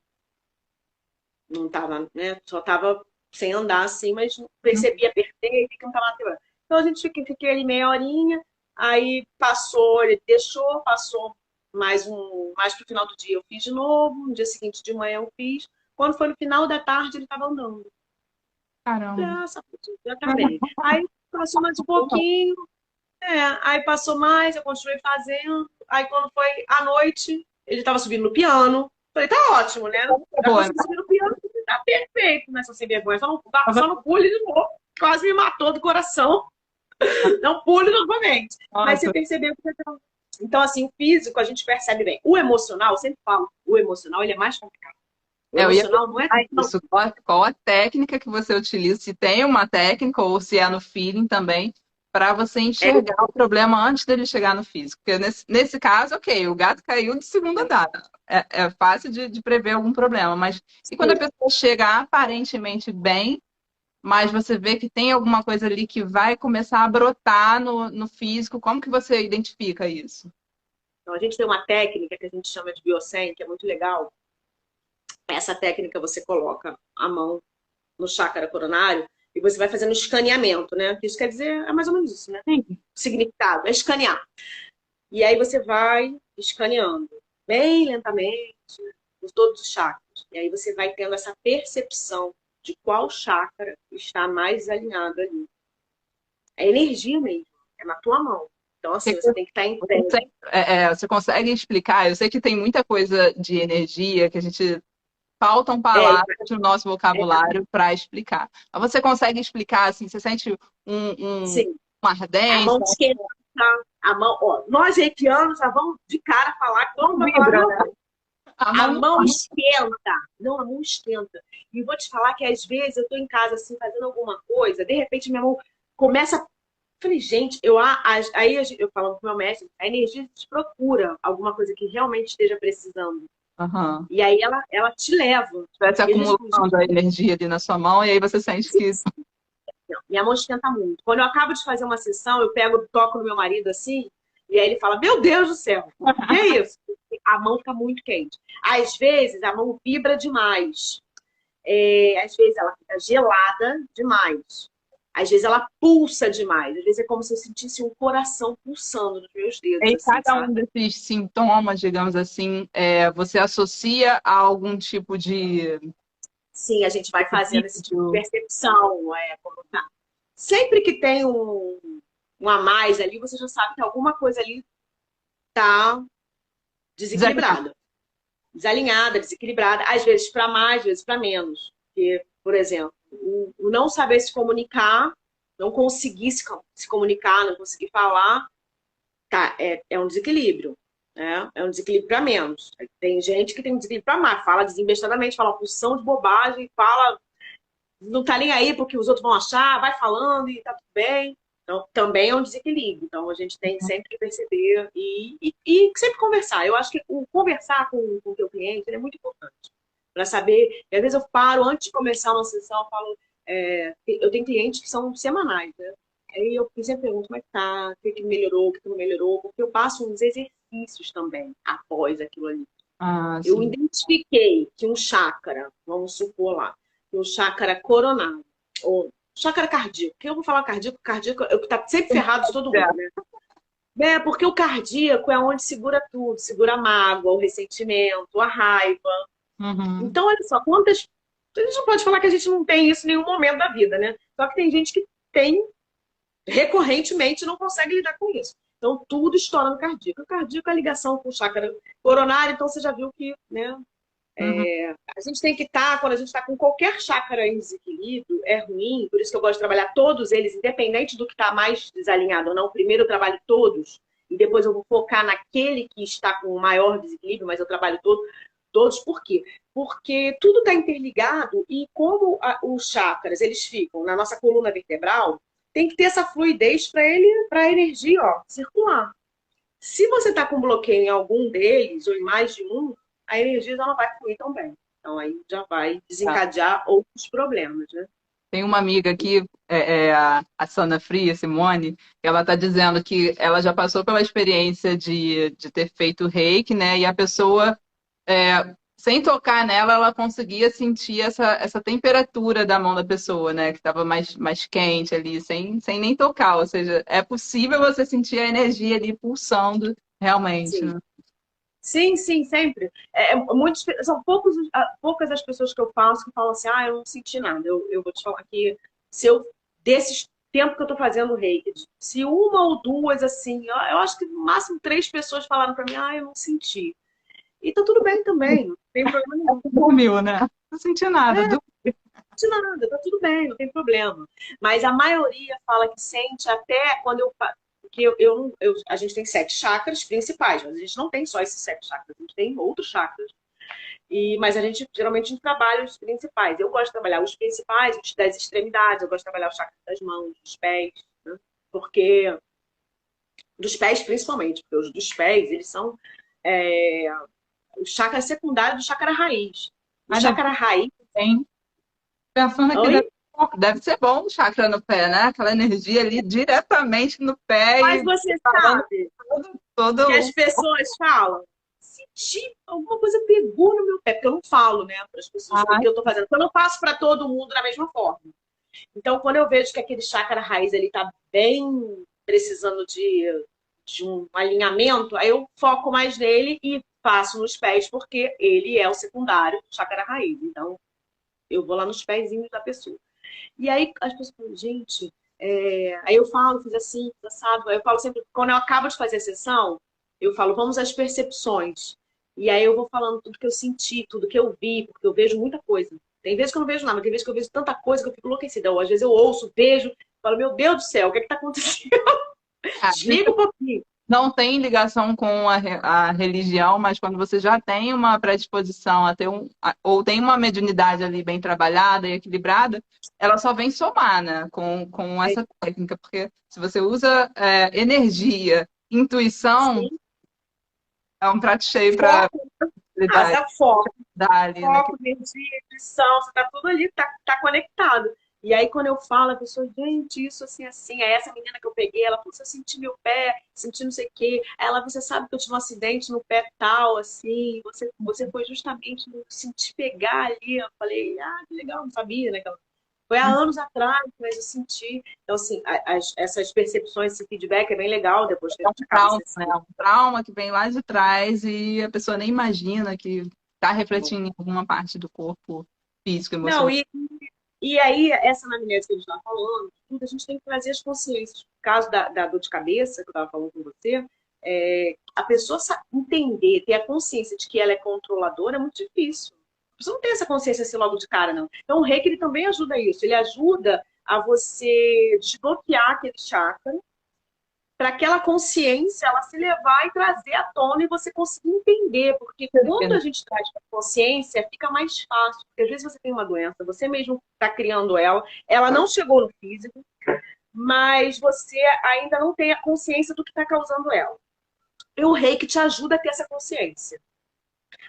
não estava, né? Só estava sem andar assim, mas percebia perfeito que não estava quebrado. Então a gente fiquei ali meia horinha, aí passou, ele deixou, passou mais pro final do dia eu fiz de novo, no dia seguinte de manhã eu fiz. Quando foi no final da tarde, ele estava andando. Caramba. Essa já tá bem. Aí passou mais um pouquinho, aí passou mais, eu continuei fazendo. Aí quando foi à noite, ele estava subindo no piano. Falei, tá ótimo, né? Já Boa, né? consegui subir no piano, tá perfeito nessa sem vergonha. Só não pule de novo. Quase me matou do coração. Não pule novamente. Mas você Nossa. percebeu que. Então, assim, o físico a gente percebe bem. O emocional, eu sempre falo, o emocional ele é mais complicado. O Eu ia emocional não é. perguntar isso. Qual a técnica que você utiliza? Se tem uma técnica ou se é no feeling também, para você É, enxergar o problema antes dele chegar no físico. Porque nesse caso, ok, o gato caiu do segundo andar. É fácil de prever algum problema. Mas e quando a pessoa chega aparentemente bem, mas você vê que tem alguma coisa ali que vai começar a brotar no físico, como que você identifica isso? então, a gente tem uma técnica que a gente chama de Biosen, que é muito legal. Essa técnica você coloca a mão no chácara coronário e você vai fazendo escaneamento, né? Isso quer dizer, é mais ou menos isso, né? Sim. O significado é escanear. E aí você vai escaneando bem lentamente, né, por todos os chakras. E aí você vai tendo essa percepção de qual chácara está mais alinhado ali. É energia mesmo, é na tua mão. Então, assim, você tem que estar em pé. Você consegue explicar? Eu sei que tem muita coisa de energia que a gente faltam É, palavras no nosso é, vocabulário para explicar. Mas você consegue explicar assim? Você sente sim. uma A ardência? mão esquenta, a mão, ó, nós reikianos já vamos de cara falar que todo mundo vai falar a Vibra, mesma né? coisa. A A mão não mão esquenta. Não, a mão esquenta. E vou te falar que às vezes eu tô em casa assim, fazendo alguma coisa, de repente minha mão começa. Falei, gente, aí eu falo pro meu mestre, a energia te procura alguma coisa que realmente esteja precisando. Aham. E aí ela te leva. Estivesse E às vezes, acumulando a energia ali na sua mão, e aí você sente que. não, minha mão esquenta muito. Quando eu acabo de fazer uma sessão, eu pego, toco no meu marido assim, E aí ele fala, meu Deus do céu, que é isso? A mão fica muito quente. Às vezes a mão vibra demais. Às vezes ela fica gelada demais. Às vezes ela pulsa demais. Às vezes é como se eu sentisse um coração pulsando nos meus dedos, E assim, cada sabe? um desses sintomas, digamos assim, você associa a algum tipo de Sim, a gente vai fazendo esse tipo de líquido. percepção. Como tá. Sempre que tem um a mais ali, você já sabe que alguma coisa ali está desequilibrada. Desalinhada, desequilibrada, às vezes para mais, às vezes para menos. Porque, por exemplo, o não saber se comunicar, não conseguir se comunicar, não conseguir falar, tá, é um desequilíbrio. Né? É um desequilíbrio para menos. Tem gente que tem um desequilíbrio para mais, fala desembestadamente, fala uma porção de bobagem, fala, não tá nem aí porque os outros vão achar, vai falando e tá tudo bem. Então, também é um desequilíbrio. Então, a gente tem sempre que perceber e sempre conversar. Eu acho que o conversar com o teu cliente é muito importante. Para saber, e às vezes eu paro antes de começar uma sessão, eu falo, eu tenho clientes que são semanais, né? Aí eu sempre pergunto como é que tá, o que, que melhorou, o que, que não melhorou, porque eu passo uns exercícios também após aquilo ali. Ah, Eu sim. identifiquei que um chácara, vamos supor lá, que um chácara coronário, ou chácara cardíaco, que eu vou falar cardíaco, cardíaco é o que está sempre ferrado de todo mundo, né? Porque o cardíaco é onde segura tudo, segura a mágoa, o ressentimento, a raiva. Uhum. Então, olha só, quantas. A gente não pode falar que a gente não tem isso em nenhum momento da vida, né? Só que tem gente que tem recorrentemente e não consegue lidar com isso. Então, tudo estoura no cardíaco. O cardíaco é a ligação com o chácara coronário, então você já viu que, né? Uhum. A gente tem que estar, quando a gente está com qualquer chácara em desequilíbrio, é ruim, por isso que eu gosto de trabalhar todos eles, independente do que está mais desalinhado ou não. Primeiro eu trabalho todos, e depois eu vou focar naquele que está com o maior desequilíbrio, mas eu trabalho todos. Por quê? Porque tudo está interligado e como os chakras eles ficam na nossa coluna vertebral, tem que ter essa fluidez para a energia circular. Se você está com bloqueio em algum deles, ou em mais de um, a energia já não vai fluir tão bem. Então aí já vai Tá. desencadear outros problemas, né? Tem uma amiga aqui, a Sana Fria, Simone, que ela está dizendo que ela já passou pela experiência de ter feito reiki, né? E a pessoa, sem tocar nela, ela conseguia sentir essa temperatura da mão da pessoa, né? Que estava mais quente ali, sem nem tocar. Ou seja, é possível você sentir a energia ali pulsando realmente, Sim. né? Sim, sim, sempre. São poucas as pessoas que eu faço que falam assim, eu não senti nada. Eu vou te falar que desses tempo que eu tô fazendo reiki, se uma ou duas, assim, eu acho que no máximo três pessoas falaram para mim, eu não senti. E tá tudo bem também, não tem problema nenhum. Dormiu, né? Não senti nada. De nada, tá tudo bem, não tem problema. Mas a maioria fala que sente até quando porque a gente tem sete chakras principais, mas a gente não tem só esses sete chakras, a gente tem outros chakras. Mas a gente geralmente trabalha os principais. Eu gosto de trabalhar os principais, os das extremidades, eu gosto de trabalhar os chakras das mãos, dos pés, né? Porque dos pés principalmente, porque os dos pés, eles são é, o chakra secundário do chakra raiz. O Mas deve chakra raiz. bem. Pensando aqui, Oi? deve ser bom o chakra no pé, né? Aquela energia ali diretamente no pé Mas e você falando sabe que todo as pessoas falam, senti alguma coisa pegou no meu pé, porque eu não falo, né, para as pessoas o Ai, que eu estou fazendo. Eu não faço para todo mundo da mesma forma. Então, quando eu vejo que aquele chácara raiz ele está bem precisando de um alinhamento, aí eu foco mais nele e faço nos pés, porque ele é o secundário do chácara raiz. Então, eu vou lá nos pezinhos da pessoa. E aí as pessoas falam, gente, aí eu falo, fiz assim, fiz assado. Aí eu falo sempre, quando eu acabo de fazer a sessão, eu falo, vamos às percepções. E aí eu vou falando tudo que eu senti, tudo que eu vi, porque eu vejo muita coisa. Tem vezes que eu não vejo nada, mas tem vezes que eu vejo tanta coisa que eu fico enlouquecida. Ou às vezes eu ouço, vejo, falo, meu Deus do céu, o que é que tá acontecendo? às vezes Desliga um pouquinho. não tem ligação com a religião, mas quando você já tem uma predisposição a ter ou tem uma mediunidade ali bem trabalhada e equilibrada, ela só vem somar, né, com essa técnica, porque se você usa energia, intuição, Sim, é um prato cheio para foco, lidar foco. ali, né? Foco, energia, intuição, você tá tudo ali, tá conectado. E aí, quando eu falo, a pessoa, gente, isso assim, assim. Aí essa menina que eu peguei, ela falou, eu senti meu pé, senti não sei o quê. Aí ela, você sabe que eu tive um acidente no pé tal, assim, você foi justamente no sentir pegar ali. Eu falei, ah, que legal, não sabia, né? Foi há anos atrás, mas eu senti. Então, assim, essas percepções, esse feedback é bem legal depois que a É um gente acaba trauma, né? acessando. Um trauma que vem lá de trás e a pessoa nem imagina que está refletindo em alguma parte do corpo físico, Não, emocional. e aí, essa anamnese que a gente está falando, tudo, a gente tem que trazer as consciências. No caso da dor de cabeça, que eu estava falando com você, a pessoa entender, ter a consciência de que ela é controladora é muito difícil. A pessoa não tem essa consciência assim logo de cara, não. Então, o reiki ele também ajuda isso. Ele ajuda a você desbloquear aquele chakra para aquela consciência ela se levar e trazer à tona e você conseguir entender, porque quando a gente traz para consciência, fica mais fácil. Porque às vezes você tem uma doença, você mesmo está criando ela não chegou no físico, mas você ainda não tem a consciência do que está causando ela. E o reiki te ajuda a ter essa consciência.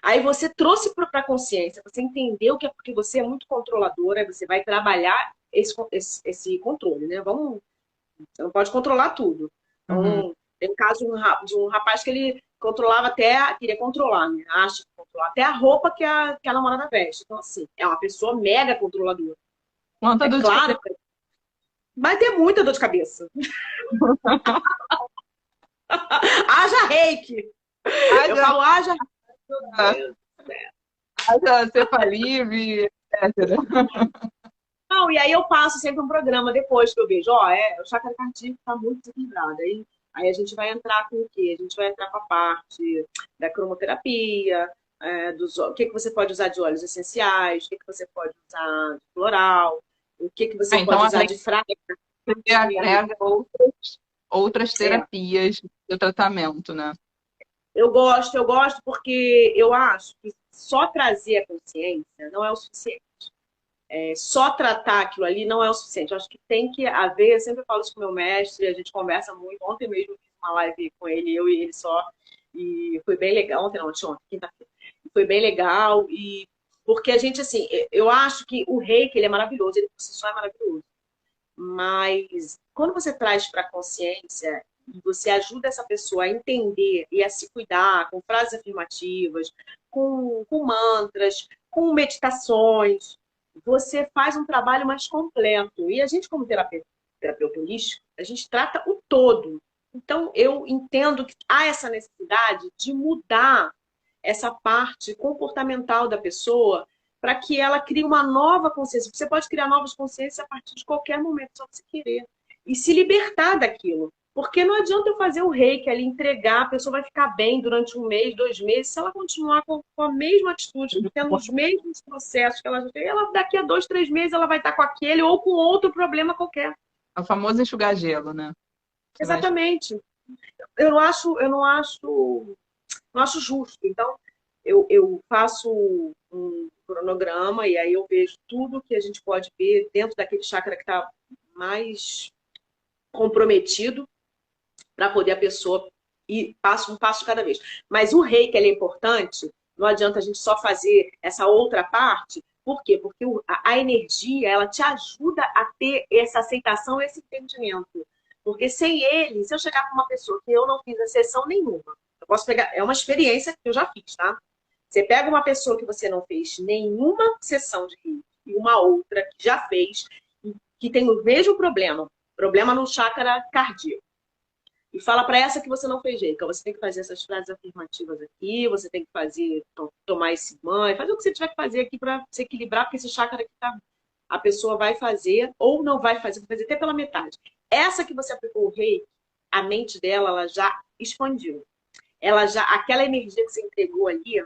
Aí você trouxe para a consciência, você entendeu que é porque você é muito controladora, você vai trabalhar esse controle, né? Você não pode controlar tudo. Uhum. Então, tem um caso de um rapaz que ele controlava até, queria controlar, né? Acha que controlar até a roupa que a namorada veste. Então, assim, é uma pessoa mega controladora. Quanta É dor de claro, cabeça. vai ter muita dor de cabeça. Haja reiki! Eu Haja, falo, haja reiki, meu Deus. haja cefalívia, etc. Não, e aí eu passo sempre um programa depois que eu vejo, o chakra cardíaco está muito desequilibrado. Aí a gente vai entrar com o quê? A gente vai entrar com a parte da cromoterapia, o que você pode usar de óleos essenciais, o que você pode usar de floral, o que você Então, pode usar além de fragrância. disso, você agrega outras É, terapias do tratamento, né? eu gosto porque eu acho que só trazer a consciência não é o suficiente. Só tratar aquilo ali não é o suficiente. Eu acho que tem que haver, eu sempre falo isso com o meu mestre, a gente conversa muito. Ontem mesmo eu fiz uma live com ele, eu e ele só, e foi bem legal. Ontem não, ontem, quinta-feira. Foi bem legal, e porque a gente, assim, eu acho que o reiki, ele é maravilhoso, ele por si só é maravilhoso. Mas quando você traz para a consciência e você ajuda essa pessoa a entender e a se cuidar com frases afirmativas, com mantras, com meditações, você faz um trabalho mais completo. E a gente, como terapeuta holístico, a gente trata o todo. Então, eu entendo que há essa necessidade de mudar essa parte comportamental da pessoa para que ela crie uma nova consciência. Você pode criar novas consciências a partir de qualquer momento, só você querer. E se libertar daquilo. Porque não adianta eu fazer o reiki ali, entregar, a pessoa vai ficar bem durante um mês, 2 meses, se ela continuar com a mesma atitude, tendo os mesmos processos que ela já tem, ela daqui a 2, 3 meses ela vai estar com aquele ou com outro problema qualquer. É o famoso enxugar gelo, né? Você vai... Exatamente. Eu não acho justo. Então, eu faço um cronograma e aí eu vejo tudo que a gente pode ver dentro daquele chakra que está mais comprometido para poder a pessoa ir passo um passo de cada vez. Mas o reiki ele é importante, não adianta a gente só fazer essa outra parte. Por quê? Porque a energia ela te ajuda a ter essa aceitação, esse entendimento. Porque sem ele, se eu chegar para uma pessoa que eu não fiz a sessão nenhuma, eu posso pegar, é uma experiência que eu já fiz, tá? Você pega uma pessoa que você não fez nenhuma sessão de reiki e uma outra que já fez, que tem o mesmo problema no chakra cardíaco. E fala para essa que você não fez jeito. Você tem que fazer essas frases afirmativas aqui, você tem que fazer, tomar esse banho, fazer o que você tiver que fazer aqui para se equilibrar, porque esse chácara aqui tá, a pessoa vai fazer ou não vai fazer até pela metade. Essa que você aplicou o rei, a mente dela, ela já expandiu. Aquela energia que você entregou ali,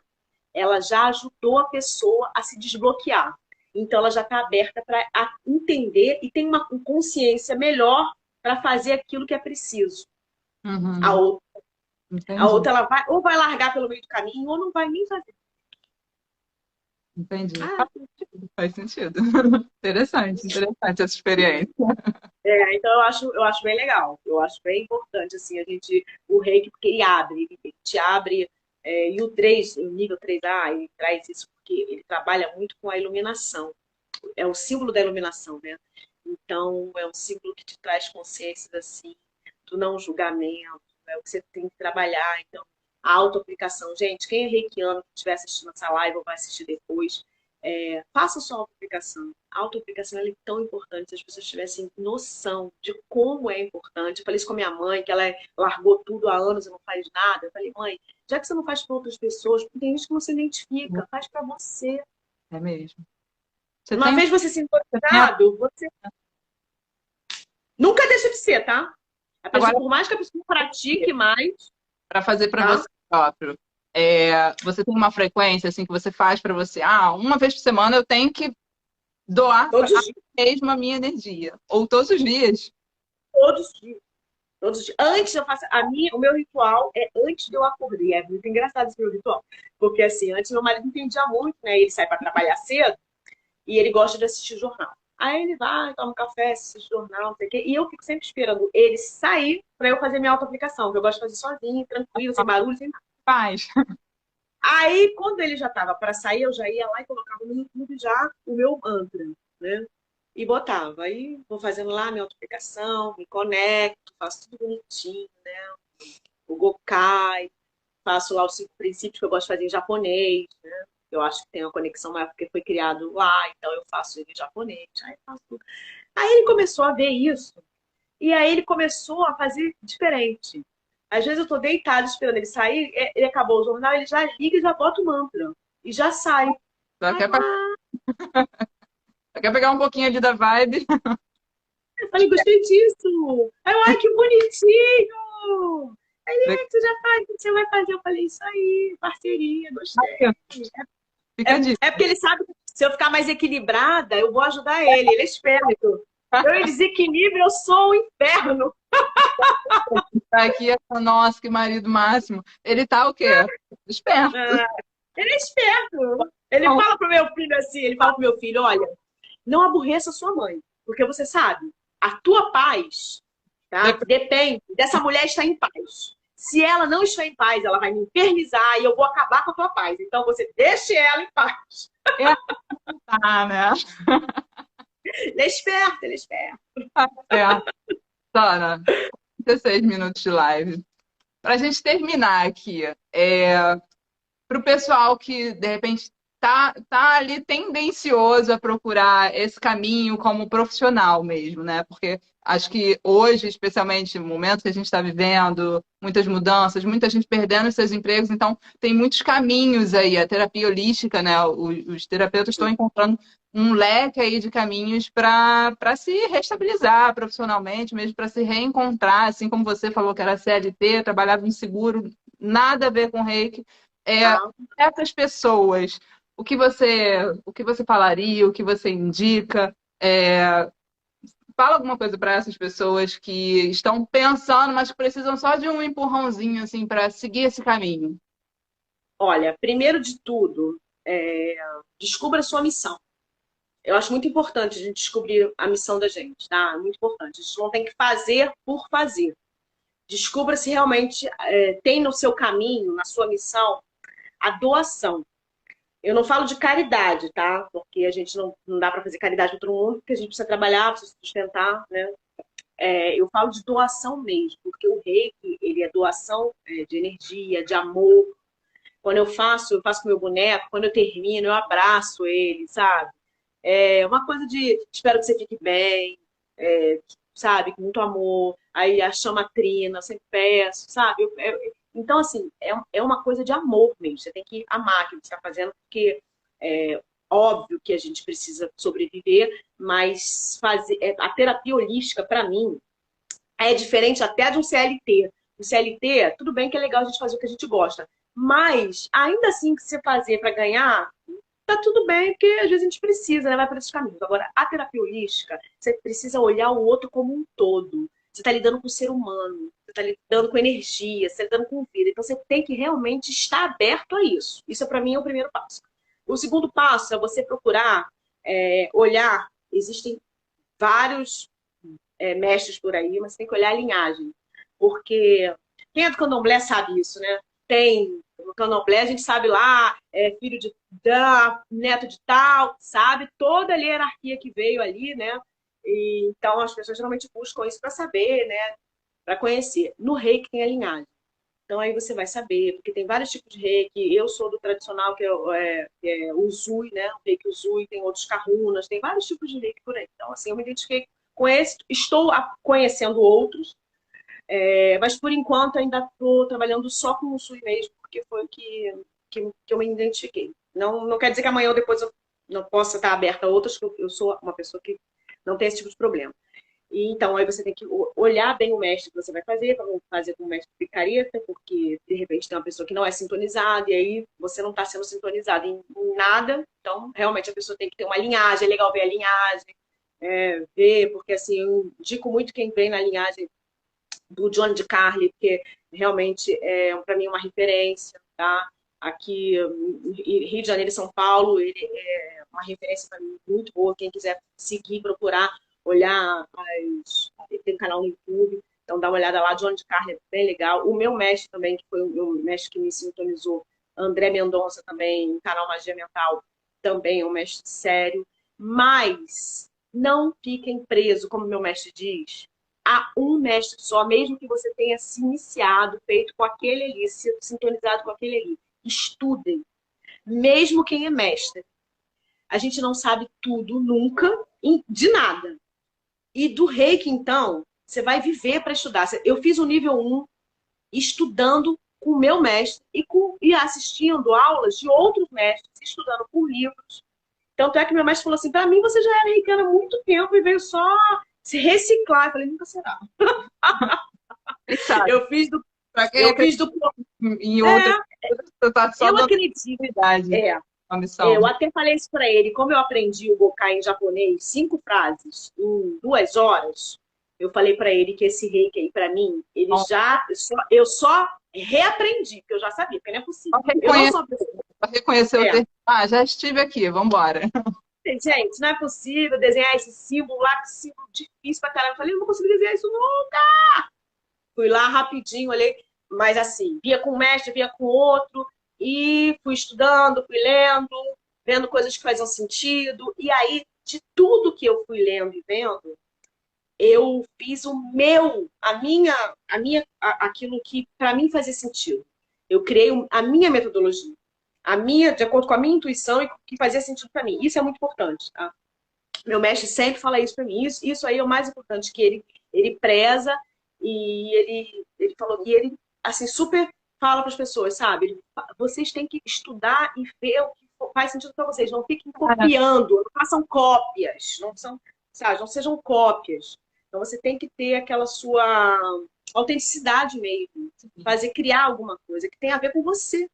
ela já ajudou a pessoa a se desbloquear. Então ela já está aberta para entender e tem uma consciência melhor para fazer aquilo que é preciso. A Uhum, outra, a entendi, outra ela vai, ou vai largar pelo meio do caminho, ou não vai nem fazer. entendi. Ah, Faz sentido. Interessante, interessante essa experiência. então eu acho bem legal. Eu acho bem importante, assim, o reiki, porque ele te abre, e o 3 o nível 3A, ele traz isso porque ele trabalha muito com a iluminação. é o símbolo da iluminação, né? Então, é um símbolo que te traz consciências assim, do não julgamento, é o que você tem que trabalhar. Então, a autoaplicação. Gente, quem é reikiano, que estiver assistindo essa live ou vai assistir depois, faça sua autoaplicação. A autoaplicação é tão importante se as pessoas tivessem noção de como é importante. Eu falei isso com a minha mãe, que ela largou tudo há anos e não faz nada. Eu falei, mãe, já que você não faz para outras pessoas, porque tem gente que não se identifica, faz para você. É mesmo. Você Uma tem, vez você se você tem encontrado, você nunca deixa de ser, tá? A pessoa, agora por mais que a pessoa pratique mais, para fazer para tá? você próprio. Você tem uma frequência assim que você faz para você, uma vez por semana eu tenho que doar Todos a os dias. mim mesma a minha energia, ou todos os dias. Todos os dias. Todos os dias. Antes eu faço. O meu ritual é antes de eu acordar. É muito engraçado esse meu ritual. Porque assim, antes meu marido entendia muito, né? Ele sai para trabalhar cedo e ele gosta de assistir jornal. Aí ele vai, toma um café, assiste jornal, não sei o quê. E eu fico sempre esperando ele sair para eu fazer minha auto-aplicação, que eu gosto de fazer sozinho, tranquilo, sem barulho, sem nada. Faz. Aí, quando ele já estava para sair, eu já ia lá e colocava no YouTube já o meu mantra, né? E botava. Aí vou fazendo lá minha auto-aplicação, me conecto, faço tudo bonitinho, né? O Gokai, faço lá os 5 princípios que eu gosto de fazer em japonês, né? Eu acho que tem uma conexão maior porque foi criado lá, então eu faço ele em japonês. Aí, faço tudo. Aí ele começou a ver isso, e aí ele começou a fazer diferente. Às vezes eu tô deitada esperando ele sair, ele acabou o jornal, ele já liga e já bota o mantra. E já sai. Só Aí, quer, só quer pegar um pouquinho ali da vibe. eu falei, gostei disso. Aí eu, ai, que bonitinho. Aí ele, você já faz, você vai fazer. Eu falei, isso aí, parceria, gostei. Fica a É dica. porque ele sabe que se eu ficar mais equilibrada, eu vou ajudar ele. Ele é esperto. Eu em desequilíbrio, eu sou o inferno. Tá aqui, nossa, que marido máximo. Ele tá o quê? Esperto. Ah, ele é esperto. Ele fala pro meu filho assim, ele fala pro meu filho, olha, não aborreça sua mãe, porque você sabe, a tua paz, tá, depende dessa mulher estar em paz. Se ela não está em paz, ela vai me infernizar e eu vou acabar com a tua paz. Então você deixe ela em paz. É, tá, né? Ele é esperto, ele é esperto. Tá certo. Sana, 16 minutos de live. Para a gente terminar aqui, para o pessoal que de repente tá ali tendencioso a procurar esse caminho como profissional mesmo, né? Porque acho que hoje, especialmente no momento que a gente está vivendo, muitas mudanças, muita gente perdendo seus empregos, então tem muitos caminhos aí. A terapia holística, né? Os terapeutas estão encontrando um leque aí de caminhos para se restabilizar profissionalmente, mesmo para se reencontrar, assim como você falou que era CLT, trabalhava em seguro, nada a ver com reiki. Tá? Essas pessoas, o que você falaria, o que você indica? Fala alguma coisa para essas pessoas que estão pensando, mas que precisam só de um empurrãozinho assim para seguir esse caminho. Olha, primeiro de tudo, descubra a sua missão. Eu acho muito importante a gente descobrir a missão da gente, tá? Muito importante. A gente não tem que fazer por fazer. Descubra se realmente tem no seu caminho, na sua missão, a doação. Eu não falo de caridade, tá? Porque a gente não dá para fazer caridade para todo mundo, porque a gente precisa trabalhar, precisa sustentar, né? Eu falo de doação mesmo, porque o reiki, ele é doação de energia, de amor. Quando eu faço com meu boneco, quando eu termino, eu abraço ele, sabe? É uma coisa de espero que você fique bem, sabe? Com muito amor. Aí a chama trina, eu sempre peço, sabe? Então, assim, é uma coisa de amor mesmo. Você tem que amar o que você está fazendo, porque é óbvio que a gente precisa sobreviver, mas a terapia holística, para mim, é diferente até de um CLT. O CLT, tudo bem que é legal a gente fazer o que a gente gosta, mas ainda assim que você fazer para ganhar, tá tudo bem, porque às vezes a gente precisa, né? Vai para esses caminhos. Agora, a terapia holística, você precisa olhar o outro como um todo. Você está lidando com o ser humano, você está lidando com energia, você está lidando com vida. Então, você tem que realmente estar aberto a isso. Isso, para mim, é o primeiro passo. O segundo passo é você procurar olhar. Existem vários mestres por aí, mas tem que olhar a linhagem. Porque quem é do candomblé sabe isso, né? Tem no candomblé, a gente sabe lá, filho de neto de tal, sabe? Toda a hierarquia que veio ali, né? E, então as pessoas geralmente buscam isso para saber, né? Para conhecer. No reiki tem a linhagem. Então aí você vai saber, porque tem vários tipos de reiki. Eu sou do tradicional, que é o Uzui, né? O reiki Uzui, tem outros kahunas, tem vários tipos de reiki por aí. Então, assim, eu me identifiquei com esse, estou conhecendo outros, mas por enquanto ainda estou trabalhando só com o Uzui mesmo, porque foi o que eu me identifiquei. Não quer dizer que amanhã ou depois eu não possa estar aberta a outras, porque eu sou uma pessoa que não tem esse tipo de problema. E, então, aí você tem que olhar bem o mestre que você vai fazer, para não fazer com o mestre picareta, porque de repente tem uma pessoa que não é sintonizada, e aí você não está sendo sintonizado em nada. Então, realmente a pessoa tem que ter uma linhagem, é legal ver a linhagem, ver, porque assim, eu indico muito quem vem na linhagem do John de Carli, porque realmente é, para mim, uma referência, tá? Aqui em Rio de Janeiro e São Paulo, ele é uma referência para mim muito boa. Quem quiser seguir, procurar, olhar, tem um canal no YouTube, então dá uma olhada lá. John de Carli é bem legal. O meu mestre também, que foi o meu mestre que me sintonizou, André Mendonça também, canal Magia Mental, também é um mestre sério. Mas não fiquem presos, como meu mestre diz, a um mestre só, mesmo que você tenha se iniciado, feito com aquele ali, se sintonizado com aquele ali. Estudem, mesmo quem é mestre. A gente não sabe tudo nunca, de nada. E do reiki, então, você vai viver para estudar. Eu fiz o nível 1 estudando com o meu mestre e assistindo aulas de outros mestres, estudando por livros. Tanto é que meu mestre falou assim, para mim você já era reikana há muito tempo e veio só se reciclar. Eu falei, nunca será. Quem sabe? Eu fiz do. Pra quem Eu fiz acredita do. em outras coisas, você tá só Eu dando acredito. oportunidade, É, uma missão. eu até falei isso para ele. Como eu aprendi o Gokai em japonês, 5 frases em 2 horas, eu falei para ele que esse reiki aí, para mim, ele Então, já. Eu só reaprendi, porque eu já sabia, porque não é só possível. Eu não reconhecer, sou. só reconhecer o É, termo. Ah, já estive aqui, vamos embora. gente, não é possível desenhar esse símbolo lá, que símbolo difícil pra caramba. Eu falei, eu não consigo desenhar isso nunca. Fui lá rapidinho, olhei, mas assim, via com um mestre, via com outro, e fui estudando, fui lendo, vendo coisas que faziam sentido, e aí, de tudo que eu fui lendo e vendo, eu fiz o meu, aquilo que para mim fazia sentido. Eu criei a minha metodologia, de acordo com a minha intuição e que fazia sentido para mim. Isso é muito importante, tá? Meu mestre sempre fala isso para mim. Isso aí é o mais importante, que ele preza e ele falou, e ele, assim, super fala para as pessoas, sabe? Vocês têm que estudar e ver o que faz sentido para vocês. Não fiquem copiando, não façam cópias, não são, sabe? Não sejam cópias. Então você tem que ter aquela sua autenticidade mesmo, criar alguma coisa que tenha a ver com você,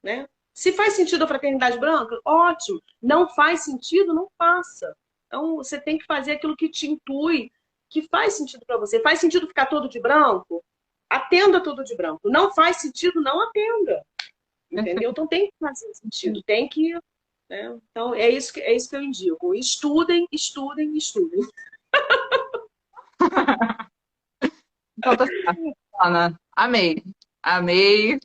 né? Se faz sentido a fraternidade branca, ótimo. Não faz sentido, não faça. Então, você tem que fazer aquilo que te intui, que faz sentido para você. Faz sentido ficar todo de branco? Atenda todo de branco. Não faz sentido, não atenda. Entendeu? Então, tem que fazer sentido. Tem que... Né? Então, é isso que eu indico. Estudem, estudem, estudem. Então tá certo, Ana. Amei. Amei.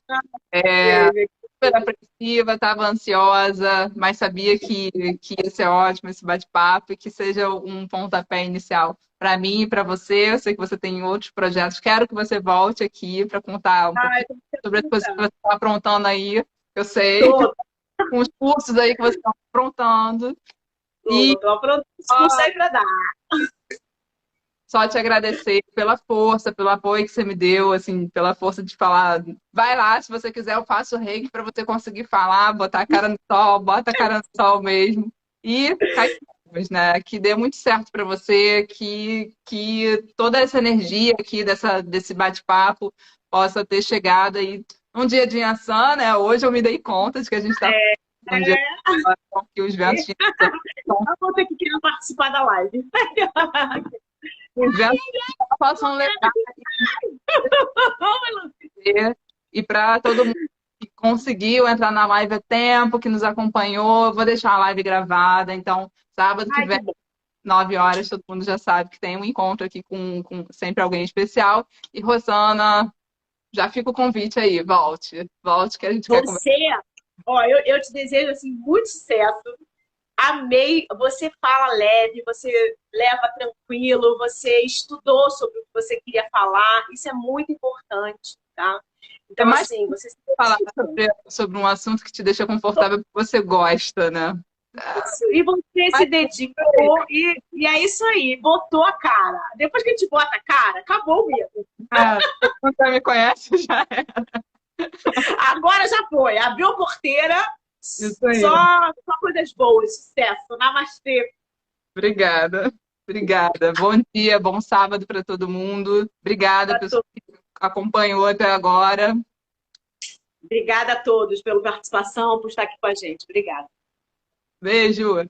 É, super apreensiva, estava ansiosa, mas sabia que ia ser ótimo esse bate-papo e que seja um pontapé inicial para mim e para você. Eu sei que você tem outros projetos. Quero que você volte aqui para contar um pouquinho sobre as coisas que você está aprontando aí. Eu sei, Tô, com os cursos aí que você está aprontando. E tô aprontando. Não sei para dar. só te agradecer pela força, pelo apoio que você me deu, assim, pela força de falar. Vai lá, se você quiser, eu faço o reiki para você conseguir falar, botar a cara no sol, bota a cara no sol mesmo. E cai fitas, né? Que dê muito certo para você, que toda essa energia aqui desse bate-papo possa ter chegado aí um dia de Yansan, né? Hoje eu me dei conta de que a gente está um dia que os ventos de Yansan Eu vou ter que querer participar da live. os ventos possam levar e para todo mundo que conseguiu entrar na live a tempo, que nos acompanhou, eu vou deixar a live gravada. Então, sábado que Ai, vem, que bom. 9 horas, todo mundo já sabe que tem um encontro aqui com sempre alguém especial. E Rosana, Já fica o convite aí, volte. Volte que a gente quer conversar. Você, ó, eu te desejo assim muito sucesso. Amei, você fala leve, você leva tranquilo, você estudou sobre o que você queria falar, isso é muito importante, tá? É Então, mais assim, você se falar dedicou sobre um assunto que te deixa confortável porque você gosta, né? nisso, e você se Mas dedicou, e é isso aí, botou a cara. Depois que a gente bota a cara, acabou mesmo. quando você me conhece, já é Agora já foi, abriu a porteira, isso aí. só coisas boas, sucesso, namastê. Obrigada. Obrigada. Bom dia, bom sábado para todo mundo. Obrigada, pessoal que acompanhou até agora. Obrigada a todos pela participação, por estar aqui com a gente. Obrigada. Beijo.